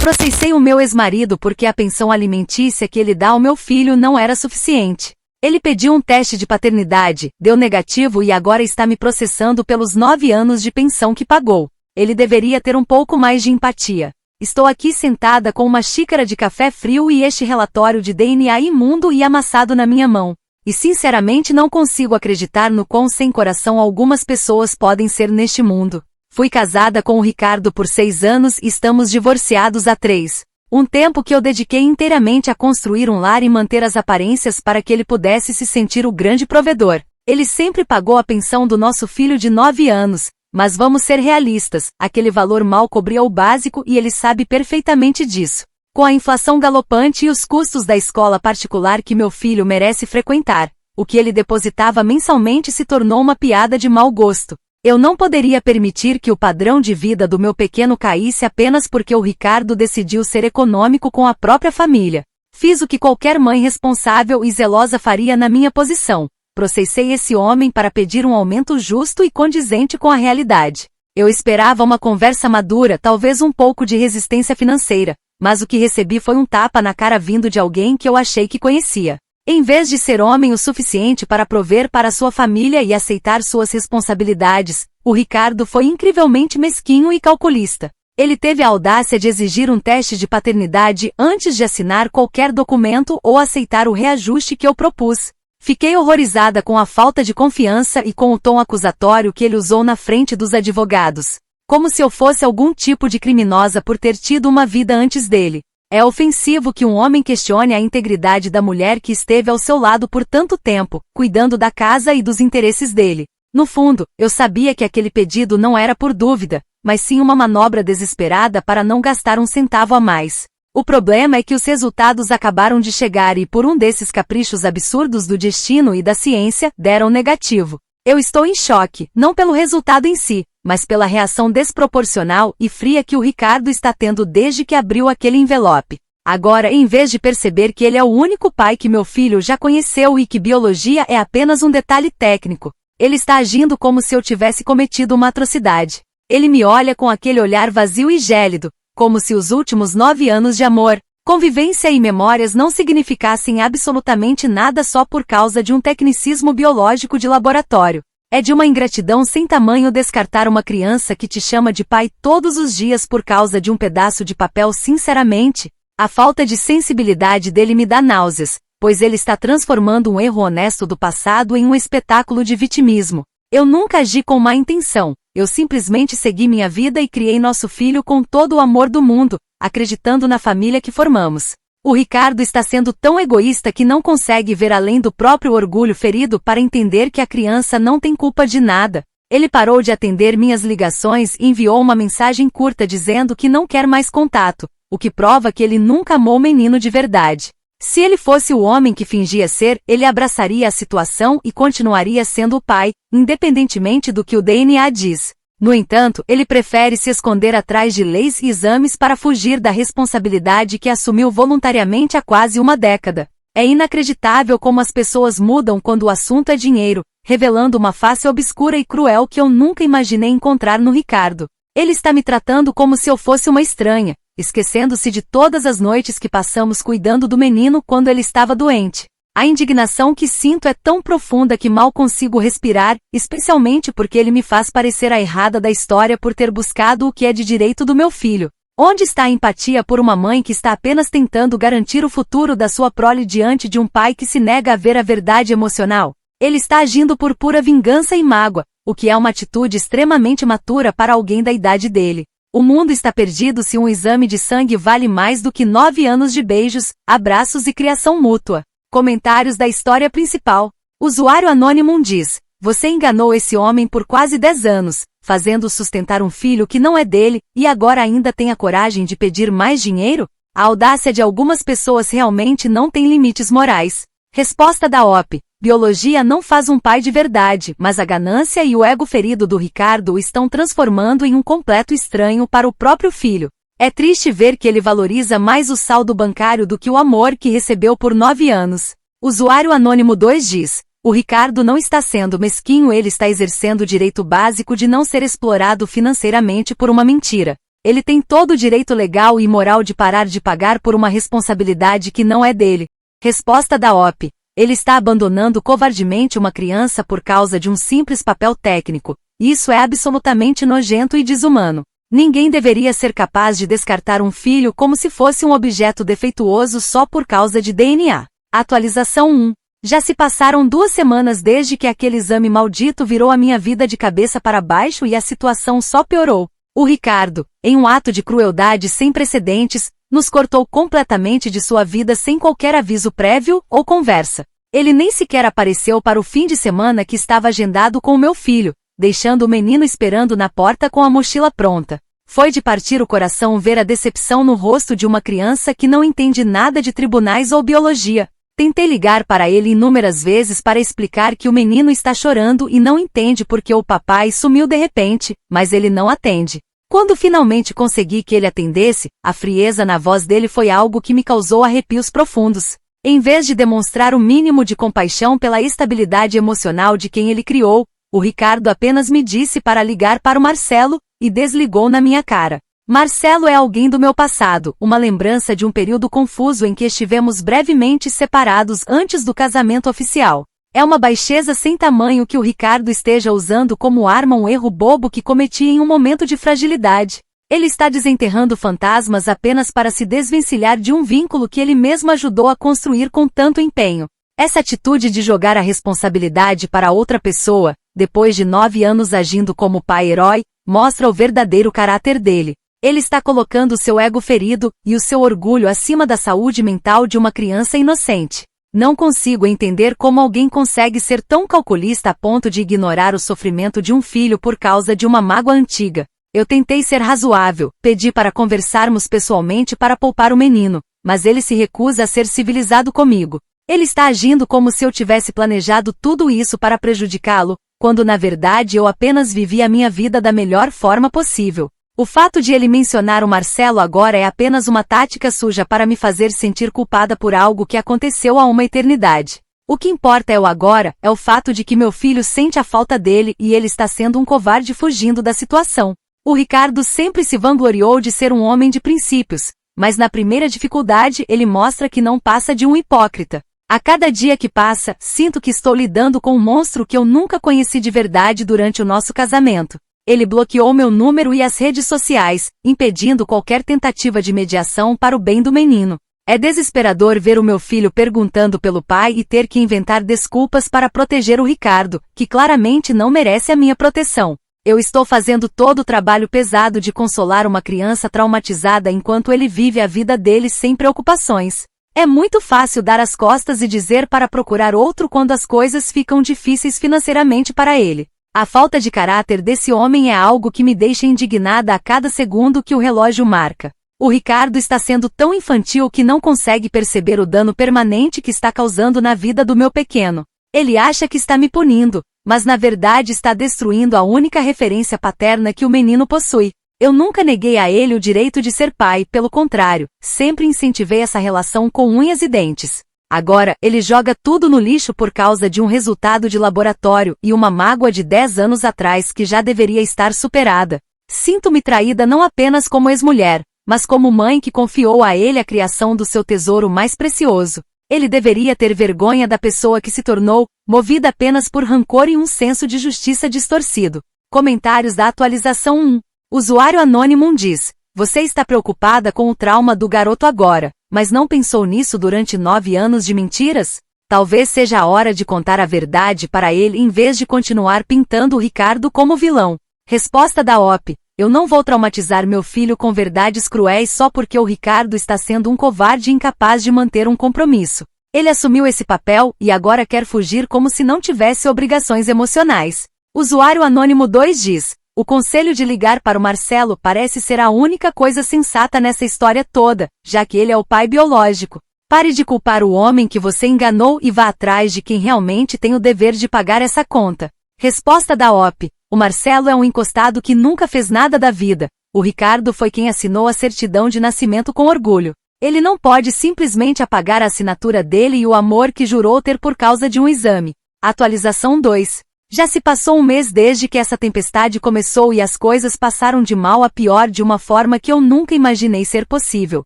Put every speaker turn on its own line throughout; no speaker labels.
Processei o meu ex-marido porque a pensão alimentícia que ele dá ao meu filho não era suficiente. Ele pediu um teste de paternidade, deu negativo e agora está me processando pelos 9 anos de pensão que pagou. Ele deveria ter um pouco mais de empatia. Estou aqui sentada com uma xícara de café frio e este relatório de DNA imundo e amassado na minha mão. E sinceramente não consigo acreditar no quão sem coração algumas pessoas podem ser neste mundo. Fui casada com o Ricardo por 6 anos e estamos divorciados há 3. Um tempo que eu dediquei inteiramente a construir um lar e manter as aparências para que ele pudesse se sentir o grande provedor. Ele sempre pagou a pensão do nosso filho de 9 anos, mas vamos ser realistas, aquele valor mal cobria o básico e ele sabe perfeitamente disso. Com a inflação galopante e os custos da escola particular que meu filho merece frequentar, o que ele depositava mensalmente se tornou uma piada de mau gosto. Eu não poderia permitir que o padrão de vida do meu pequeno caísse apenas porque o Ricardo decidiu ser econômico com a própria família. Fiz o que qualquer mãe responsável e zelosa faria na minha posição. Processei esse homem para pedir um aumento justo e condizente com a realidade. Eu esperava uma conversa madura, talvez um pouco de resistência financeira, mas o que recebi foi um tapa na cara vindo de alguém que eu achei que conhecia. Em vez de ser homem o suficiente para prover para sua família e aceitar suas responsabilidades, o Ricardo foi incrivelmente mesquinho e calculista. Ele teve a audácia de exigir um teste de paternidade antes de assinar qualquer documento ou aceitar o reajuste que eu propus. Fiquei horrorizada com a falta de confiança e com o tom acusatório que ele usou na frente dos advogados. Como se eu fosse algum tipo de criminosa por ter tido uma vida antes dele. É ofensivo que um homem questione a integridade da mulher que esteve ao seu lado por tanto tempo, cuidando da casa e dos interesses dele. No fundo, eu sabia que aquele pedido não era por dúvida, mas sim uma manobra desesperada para não gastar um centavo a mais. O problema é que os resultados acabaram de chegar e por um desses caprichos absurdos do destino e da ciência, deram negativo. Eu estou em choque, não pelo resultado em si, mas pela reação desproporcional e fria que o Ricardo está tendo desde que abriu aquele envelope. Agora, em vez de perceber que ele é o único pai que meu filho já conheceu e que biologia é apenas um detalhe técnico, ele está agindo como se eu tivesse cometido uma atrocidade. Ele me olha com aquele olhar vazio e gélido, como se os últimos 9 anos de amor, convivência e memórias não significassem absolutamente nada só por causa de um tecnicismo biológico de laboratório. É de uma ingratidão sem tamanho descartar uma criança que te chama de pai todos os dias por causa de um pedaço de papel. Sinceramente, a falta de sensibilidade dele me dá náuseas, pois ele está transformando um erro honesto do passado em um espetáculo de vitimismo. Eu nunca agi com má intenção, eu simplesmente segui minha vida e criei nosso filho com todo o amor do mundo, acreditando na família que formamos. O Ricardo está sendo tão egoísta que não consegue ver além do próprio orgulho ferido para entender que a criança não tem culpa de nada. Ele parou de atender minhas ligações e enviou uma mensagem curta dizendo que não quer mais contato, o que prova que ele nunca amou o menino de verdade. Se ele fosse o homem que fingia ser, ele abraçaria a situação e continuaria sendo o pai, independentemente do que o DNA diz. No entanto, ele prefere se esconder atrás de leis e exames para fugir da responsabilidade que assumiu voluntariamente há quase uma década. É inacreditável como as pessoas mudam quando o assunto é dinheiro, revelando uma face obscura e cruel que eu nunca imaginei encontrar no Ricardo. Ele está me tratando como se eu fosse uma estranha, esquecendo-se de todas as noites que passamos cuidando do menino quando ele estava doente. A indignação que sinto é tão profunda que mal consigo respirar, especialmente porque ele me faz parecer a errada da história por ter buscado o que é de direito do meu filho. Onde está a empatia por uma mãe que está apenas tentando garantir o futuro da sua prole diante de um pai que se nega a ver a verdade emocional? Ele está agindo por pura vingança e mágoa, o que é uma atitude extremamente matura para alguém da idade dele. O mundo está perdido se um exame de sangue vale mais do que 9 anos de beijos, abraços e criação mútua. Comentários da história principal. Usuário Anônimo diz: você enganou esse homem por quase 10 anos, fazendo-o sustentar um filho que não é dele, e agora ainda tem a coragem de pedir mais dinheiro? A audácia de algumas pessoas realmente não tem limites morais. Resposta da OP: biologia não faz um pai de verdade, mas a ganância e o ego ferido do Ricardo o estão transformando em um completo estranho para o próprio filho. É triste ver que ele valoriza mais o saldo bancário do que o amor que recebeu por 9 anos. Usuário Anônimo 2 diz: o Ricardo não está sendo mesquinho, ele está exercendo o direito básico de não ser explorado financeiramente por uma mentira. Ele tem todo o direito legal e moral de parar de pagar por uma responsabilidade que não é dele. Resposta da OP. Ele está abandonando covardemente uma criança por causa de um simples papel técnico. Isso é absolutamente nojento e desumano. Ninguém deveria ser capaz de descartar um filho como se fosse um objeto defeituoso só por causa de DNA. Atualização 1. Já se passaram 2 semanas desde que aquele exame maldito virou a minha vida de cabeça para baixo e a situação só piorou. O Ricardo, em um ato de crueldade sem precedentes, nos cortou completamente de sua vida sem qualquer aviso prévio ou conversa. Ele nem sequer apareceu para o fim de semana que estava agendado com o meu filho, deixando o menino esperando na porta com a mochila pronta. Foi de partir o coração ver a decepção no rosto de uma criança que não entende nada de tribunais ou biologia. Tentei ligar para ele inúmeras vezes para explicar que o menino está chorando e não entende porque o papai sumiu de repente, mas ele não atende. Quando finalmente consegui que ele atendesse, a frieza na voz dele foi algo que me causou arrepios profundos. Em vez de demonstrar o mínimo de compaixão pela estabilidade emocional de quem ele criou, o Ricardo apenas me disse para ligar para o Marcelo, e desligou na minha cara. Marcelo é alguém do meu passado, uma lembrança de um período confuso em que estivemos brevemente separados antes do casamento oficial. É uma baixeza sem tamanho que o Ricardo esteja usando como arma um erro bobo que cometi em um momento de fragilidade. Ele está desenterrando fantasmas apenas para se desvencilhar de um vínculo que ele mesmo ajudou a construir com tanto empenho. Essa atitude de jogar a responsabilidade para outra pessoa, depois de 9 anos agindo como pai-herói, mostra o verdadeiro caráter dele. Ele está colocando seu ego ferido e o seu orgulho acima da saúde mental de uma criança inocente. Não consigo entender como alguém consegue ser tão calculista a ponto de ignorar o sofrimento de um filho por causa de uma mágoa antiga. Eu tentei ser razoável, pedi para conversarmos pessoalmente para poupar o menino, mas ele se recusa a ser civilizado comigo. Ele está agindo como se eu tivesse planejado tudo isso para prejudicá-lo, quando na verdade eu apenas vivi a minha vida da melhor forma possível. O fato de ele mencionar o Marcelo agora é apenas uma tática suja para me fazer sentir culpada por algo que aconteceu há uma eternidade. O que importa é o agora, é o fato de que meu filho sente a falta dele e ele está sendo um covarde fugindo da situação. O Ricardo sempre se vangloriou de ser um homem de princípios, mas na primeira dificuldade ele mostra que não passa de um hipócrita. A cada dia que passa, sinto que estou lidando com um monstro que eu nunca conheci de verdade durante o nosso casamento. Ele bloqueou meu número e as redes sociais, impedindo qualquer tentativa de mediação para o bem do menino. É desesperador ver o meu filho perguntando pelo pai e ter que inventar desculpas para proteger o Ricardo, que claramente não merece a minha proteção. Eu estou fazendo todo o trabalho pesado de consolar uma criança traumatizada enquanto ele vive a vida dele sem preocupações. É muito fácil dar as costas e dizer para procurar outro quando as coisas ficam difíceis financeiramente para ele. A falta de caráter desse homem é algo que me deixa indignada a cada segundo que o relógio marca. O Ricardo está sendo tão infantil que não consegue perceber o dano permanente que está causando na vida do meu pequeno. Ele acha que está me punindo, mas na verdade está destruindo a única referência paterna que o menino possui. Eu nunca neguei a ele o direito de ser pai, pelo contrário, sempre incentivei essa relação com unhas e dentes. Agora, ele joga tudo no lixo por causa de um resultado de laboratório e uma mágoa de 10 anos atrás que já deveria estar superada. Sinto-me traída não apenas como ex-mulher, mas como mãe que confiou a ele a criação do seu tesouro mais precioso. Ele deveria ter vergonha da pessoa que se tornou, movida apenas por rancor e um senso de justiça distorcido. Comentários da atualização 1. Usuário anônimo diz: você está preocupada com o trauma do garoto agora, mas não pensou nisso durante 9 anos de mentiras? Talvez seja a hora de contar a verdade para ele em vez de continuar pintando o Ricardo como vilão. Resposta da OP: eu não vou traumatizar meu filho com verdades cruéis só porque o Ricardo está sendo um covarde incapaz de manter um compromisso. Ele assumiu esse papel e agora quer fugir como se não tivesse obrigações emocionais. Usuário anônimo 2 diz: o conselho de ligar para o Marcelo parece ser a única coisa sensata nessa história toda, já que ele é o pai biológico. Pare de culpar o homem que você enganou e vá atrás de quem realmente tem o dever de pagar essa conta. Resposta da OP: o Marcelo é um encostado que nunca fez nada da vida. O Ricardo foi quem assinou a certidão de nascimento com orgulho. Ele não pode simplesmente apagar a assinatura dele e o amor que jurou ter por causa de um exame. Atualização 2. Já se passou um mês desde que essa tempestade começou e as coisas passaram de mal a pior de uma forma que eu nunca imaginei ser possível.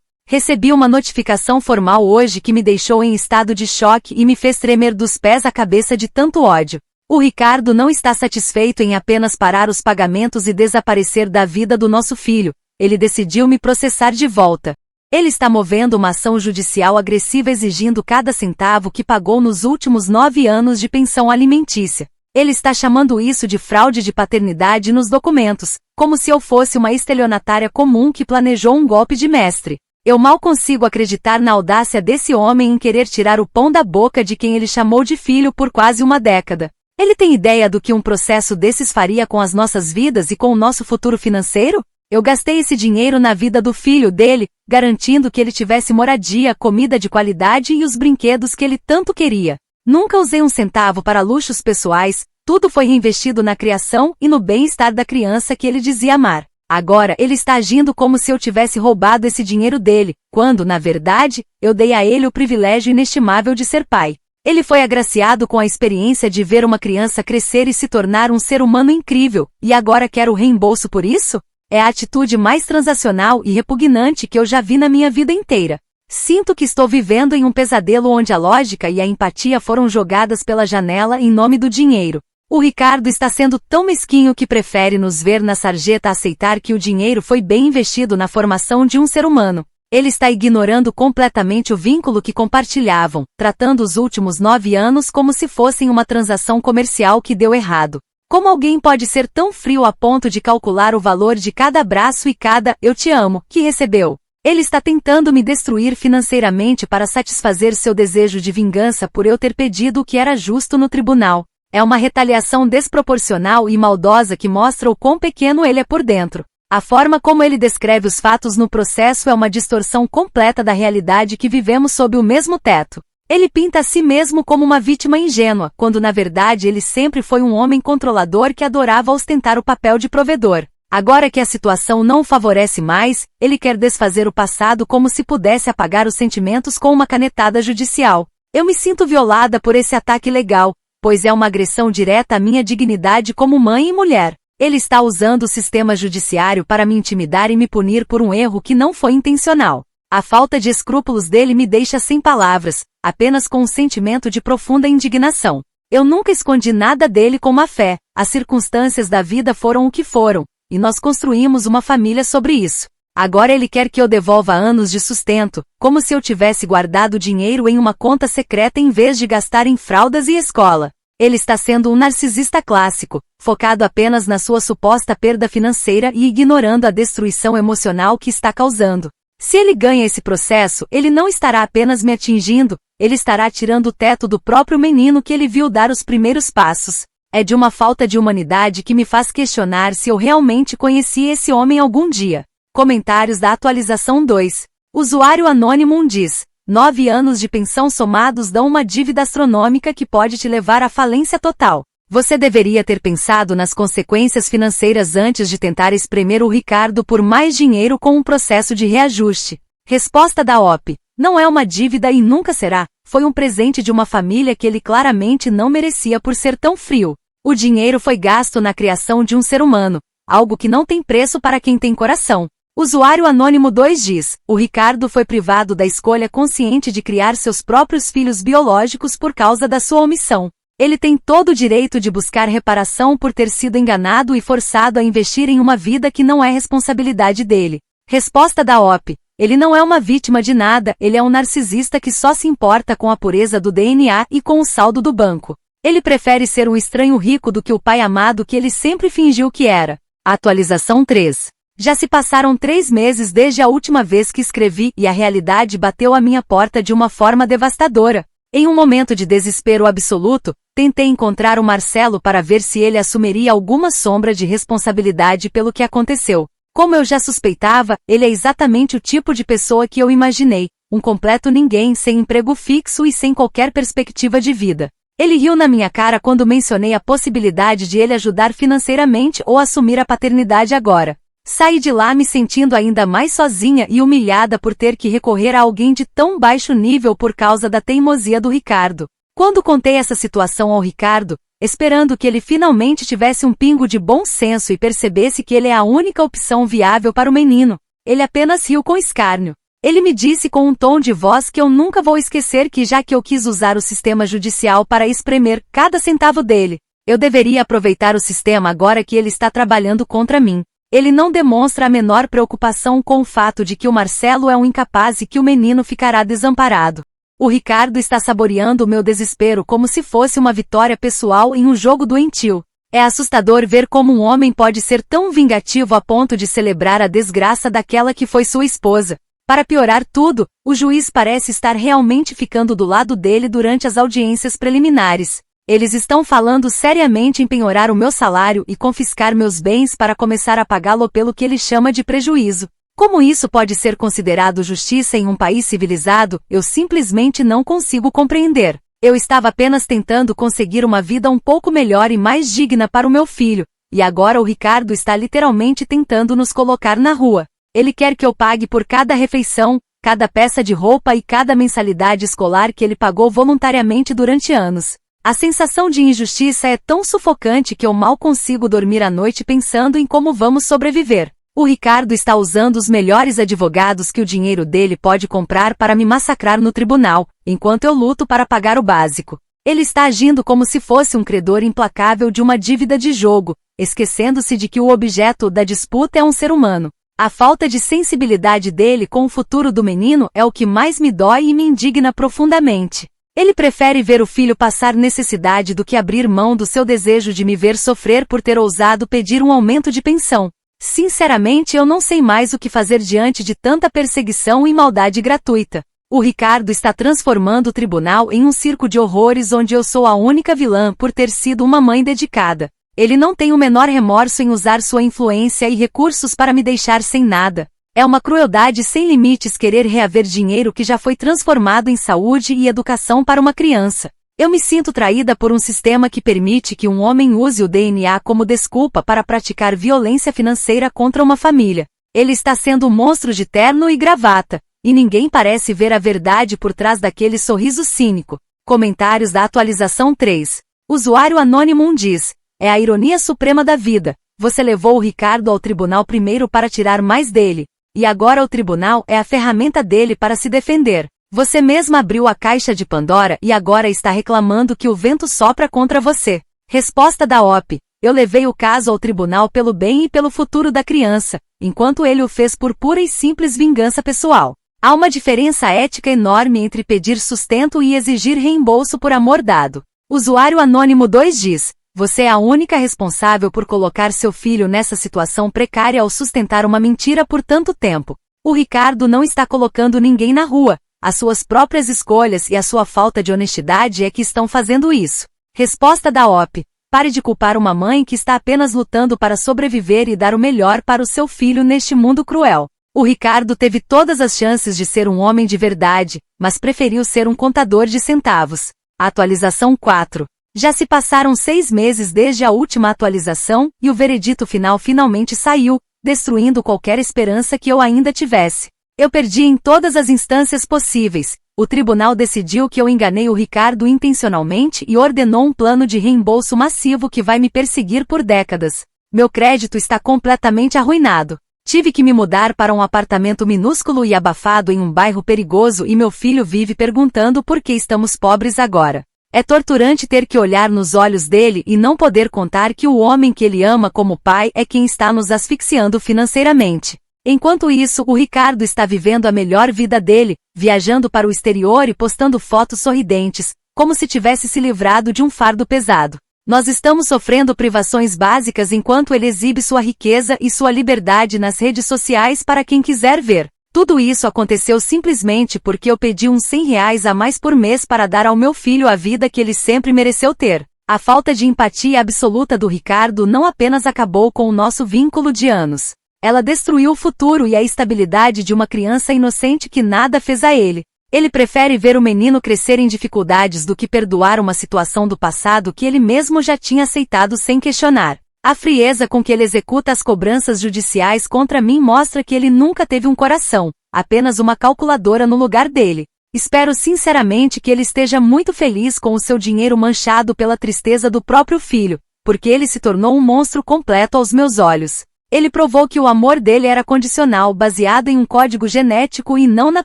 Recebi uma notificação formal hoje que me deixou em estado de choque e me fez tremer dos pés à cabeça de tanto ódio. O Ricardo não está satisfeito em apenas parar os pagamentos e desaparecer da vida do nosso filho. Ele decidiu me processar de volta. Ele está movendo uma ação judicial agressiva exigindo cada centavo que pagou nos últimos 9 anos de pensão alimentícia. Ele está chamando isso de fraude de paternidade nos documentos, como se eu fosse uma estelionatária comum que planejou um golpe de mestre. Eu mal consigo acreditar na audácia desse homem em querer tirar o pão da boca de quem ele chamou de filho por quase uma década. Ele tem ideia do que um processo desses faria com as nossas vidas e com o nosso futuro financeiro? Eu gastei esse dinheiro na vida do filho dele, garantindo que ele tivesse moradia, comida de qualidade e os brinquedos que ele tanto queria. Nunca usei um centavo para luxos pessoais, tudo foi reinvestido na criação e no bem-estar da criança que ele dizia amar. Agora ele está agindo como se eu tivesse roubado esse dinheiro dele, quando, na verdade, eu dei a ele o privilégio inestimável de ser pai. Ele foi agraciado com a experiência de ver uma criança crescer e se tornar um ser humano incrível, e agora quer o reembolso por isso? É a atitude mais transacional e repugnante que eu já vi na minha vida inteira. Sinto que estou vivendo em um pesadelo onde a lógica e a empatia foram jogadas pela janela em nome do dinheiro. O Ricardo está sendo tão mesquinho que prefere nos ver na sarjeta a aceitar que o dinheiro foi bem investido na formação de um ser humano. Ele está ignorando completamente o vínculo que compartilhavam, tratando os últimos 9 anos como se fossem uma transação comercial que deu errado. Como alguém pode ser tão frio a ponto de calcular o valor de cada abraço e cada "eu te amo" que recebeu? Ele está tentando me destruir financeiramente para satisfazer seu desejo de vingança por eu ter pedido o que era justo no tribunal. É uma retaliação desproporcional e maldosa que mostra o quão pequeno ele é por dentro. A forma como ele descreve os fatos no processo é uma distorção completa da realidade que vivemos sob o mesmo teto. Ele pinta a si mesmo como uma vítima ingênua, quando na verdade ele sempre foi um homem controlador que adorava ostentar o papel de provedor. Agora que a situação não o favorece mais, ele quer desfazer o passado como se pudesse apagar os sentimentos com uma canetada judicial. Eu me sinto violada por esse ataque legal, pois é uma agressão direta à minha dignidade como mãe e mulher. Ele está usando o sistema judiciário para me intimidar e me punir por um erro que não foi intencional. A falta de escrúpulos dele me deixa sem palavras, apenas com um sentimento de profunda indignação. Eu nunca escondi nada dele com má fé, as circunstâncias da vida foram o que foram, e nós construímos uma família sobre isso. Agora ele quer que eu devolva anos de sustento, como se eu tivesse guardado dinheiro em uma conta secreta em vez de gastar em fraldas e escola. Ele está sendo um narcisista clássico, focado apenas na sua suposta perda financeira e ignorando a destruição emocional que está causando. Se ele ganha esse processo, ele não estará apenas me atingindo, ele estará tirando o teto do próprio menino que ele viu dar os primeiros passos. É de uma falta de humanidade que me faz questionar se eu realmente conheci esse homem algum dia. Comentários da atualização 2. Usuário anônimo diz: 9 anos de pensão somados dão uma dívida astronômica que pode te levar à falência total. Você deveria ter pensado nas consequências financeiras antes de tentar espremer o Ricardo por mais dinheiro com um processo de reajuste. Resposta da OP: não é uma dívida e nunca será. Foi um presente de uma família que ele claramente não merecia por ser tão frio. O dinheiro foi gasto na criação de um ser humano, algo que não tem preço para quem tem coração. Usuário anônimo 2 diz: o Ricardo foi privado da escolha consciente de criar seus próprios filhos biológicos por causa da sua omissão. Ele tem todo o direito de buscar reparação por ter sido enganado e forçado a investir em uma vida que não é responsabilidade dele. Resposta da OP: ele não é uma vítima de nada, ele é um narcisista que só se importa com a pureza do DNA e com o saldo do banco. Ele prefere ser um estranho rico do que o pai amado que ele sempre fingiu que era. Atualização 3. Já se passaram 3 meses desde a última vez que escrevi e a realidade bateu à minha porta de uma forma devastadora. Em um momento de desespero absoluto, tentei encontrar o Marcelo para ver se ele assumiria alguma sombra de responsabilidade pelo que aconteceu. Como eu já suspeitava, ele é exatamente o tipo de pessoa que eu imaginei, um completo ninguém sem emprego fixo e sem qualquer perspectiva de vida. Ele riu na minha cara quando mencionei a possibilidade de ele ajudar financeiramente ou assumir a paternidade agora. Saí de lá me sentindo ainda mais sozinha e humilhada por ter que recorrer a alguém de tão baixo nível por causa da teimosia do Ricardo. Quando contei essa situação ao Ricardo, esperando que ele finalmente tivesse um pingo de bom senso e percebesse que ele é a única opção viável para o menino. Ele apenas riu com escárnio. Ele me disse com um tom de voz que eu nunca vou esquecer que já que eu quis usar o sistema judicial para espremer cada centavo dele, eu deveria aproveitar o sistema agora que ele está trabalhando contra mim. Ele não demonstra a menor preocupação com o fato de que o Marcelo é um incapaz e que o menino ficará desamparado. O Ricardo está saboreando o meu desespero como se fosse uma vitória pessoal em um jogo doentio. É assustador ver como um homem pode ser tão vingativo a ponto de celebrar a desgraça daquela que foi sua esposa. Para piorar tudo, o juiz parece estar realmente ficando do lado dele durante as audiências preliminares. Eles estão falando seriamente em penhorar o meu salário e confiscar meus bens para começar a pagá-lo pelo que ele chama de prejuízo. Como isso pode ser considerado justiça em um país civilizado, eu simplesmente não consigo compreender. Eu estava apenas tentando conseguir uma vida um pouco melhor e mais digna para o meu filho, e agora o Ricardo está literalmente tentando nos colocar na rua. Ele quer que eu pague por cada refeição, cada peça de roupa e cada mensalidade escolar que ele pagou voluntariamente durante anos. A sensação de injustiça é tão sufocante que eu mal consigo dormir à noite pensando em como vamos sobreviver. O Ricardo está usando os melhores advogados que o dinheiro dele pode comprar para me massacrar no tribunal, enquanto eu luto para pagar o básico. Ele está agindo como se fosse um credor implacável de uma dívida de jogo, esquecendo-se de que o objeto da disputa é um ser humano. A falta de sensibilidade dele com o futuro do menino é o que mais me dói e me indigna profundamente. Ele prefere ver o filho passar necessidade do que abrir mão do seu desejo de me ver sofrer por ter ousado pedir um aumento de pensão. Sinceramente, eu não sei mais o que fazer diante de tanta perseguição e maldade gratuita. O Ricardo está transformando o tribunal em um circo de horrores onde eu sou a única vilã por ter sido uma mãe dedicada. Ele não tem o menor remorso em usar sua influência e recursos para me deixar sem nada. É uma crueldade sem limites querer reaver dinheiro que já foi transformado em saúde e educação para uma criança. Eu me sinto traída por um sistema que permite que um homem use o DNA como desculpa para praticar violência financeira contra uma família. Ele está sendo um monstro de terno e gravata, e ninguém parece ver a verdade por trás daquele sorriso cínico. Comentários da atualização 3. Usuário Anônimo diz: é a ironia suprema da vida. Você levou o Ricardo ao tribunal primeiro para tirar mais dele, e agora o tribunal é a ferramenta dele para se defender. Você mesma abriu a caixa de Pandora e agora está reclamando que o vento sopra contra você. Resposta da OP: eu levei o caso ao tribunal pelo bem e pelo futuro da criança, enquanto ele o fez por pura e simples vingança pessoal. Há uma diferença ética enorme entre pedir sustento e exigir reembolso por amor dado. Usuário Anônimo 2 diz: você é a única responsável por colocar seu filho nessa situação precária ao sustentar uma mentira por tanto tempo. O Ricardo não está colocando ninguém na rua. As suas próprias escolhas e a sua falta de honestidade é que estão fazendo isso. Resposta da OP: pare de culpar uma mãe que está apenas lutando para sobreviver e dar o melhor para o seu filho neste mundo cruel. O Ricardo teve todas as chances de ser um homem de verdade, mas preferiu ser um contador de centavos. Atualização 4. Já se passaram 6 meses desde a última atualização e o veredito final finalmente saiu, destruindo qualquer esperança que eu ainda tivesse. Eu perdi em todas as instâncias possíveis. O tribunal decidiu que eu enganei o Ricardo intencionalmente e ordenou um plano de reembolso massivo que vai me perseguir por décadas. Meu crédito está completamente arruinado. Tive que me mudar para um apartamento minúsculo e abafado em um bairro perigoso e meu filho vive perguntando por que estamos pobres agora. É torturante ter que olhar nos olhos dele e não poder contar que o homem que ele ama como pai é quem está nos asfixiando financeiramente. Enquanto isso, o Ricardo está vivendo a melhor vida dele, viajando para o exterior e postando fotos sorridentes, como se tivesse se livrado de um fardo pesado. Nós estamos sofrendo privações básicas enquanto ele exibe sua riqueza e sua liberdade nas redes sociais para quem quiser ver. Tudo isso aconteceu simplesmente porque eu pedi uns R$100 a mais por mês para dar ao meu filho a vida que ele sempre mereceu ter. A falta de empatia absoluta do Ricardo não apenas acabou com o nosso vínculo de anos. Ela destruiu o futuro e a estabilidade de uma criança inocente que nada fez a ele. Ele prefere ver o menino crescer em dificuldades do que perdoar uma situação do passado que ele mesmo já tinha aceitado sem questionar. A frieza com que ele executa as cobranças judiciais contra mim mostra que ele nunca teve um coração, apenas uma calculadora no lugar dele. Espero sinceramente que ele esteja muito feliz com o seu dinheiro manchado pela tristeza do próprio filho, porque ele se tornou um monstro completo aos meus olhos. Ele provou que o amor dele era condicional, baseado em um código genético e não na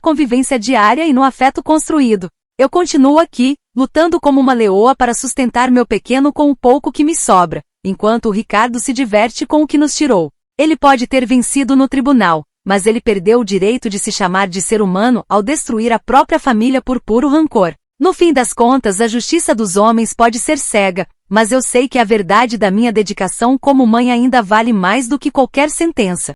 convivência diária e no afeto construído. Eu continuo aqui, lutando como uma leoa para sustentar meu pequeno com o pouco que me sobra, enquanto o Ricardo se diverte com o que nos tirou. Ele pode ter vencido no tribunal, mas ele perdeu o direito de se chamar de ser humano ao destruir a própria família por puro rancor. No fim das contas, a justiça dos homens pode ser cega, mas eu sei que a verdade da minha dedicação como mãe ainda vale mais do que qualquer sentença.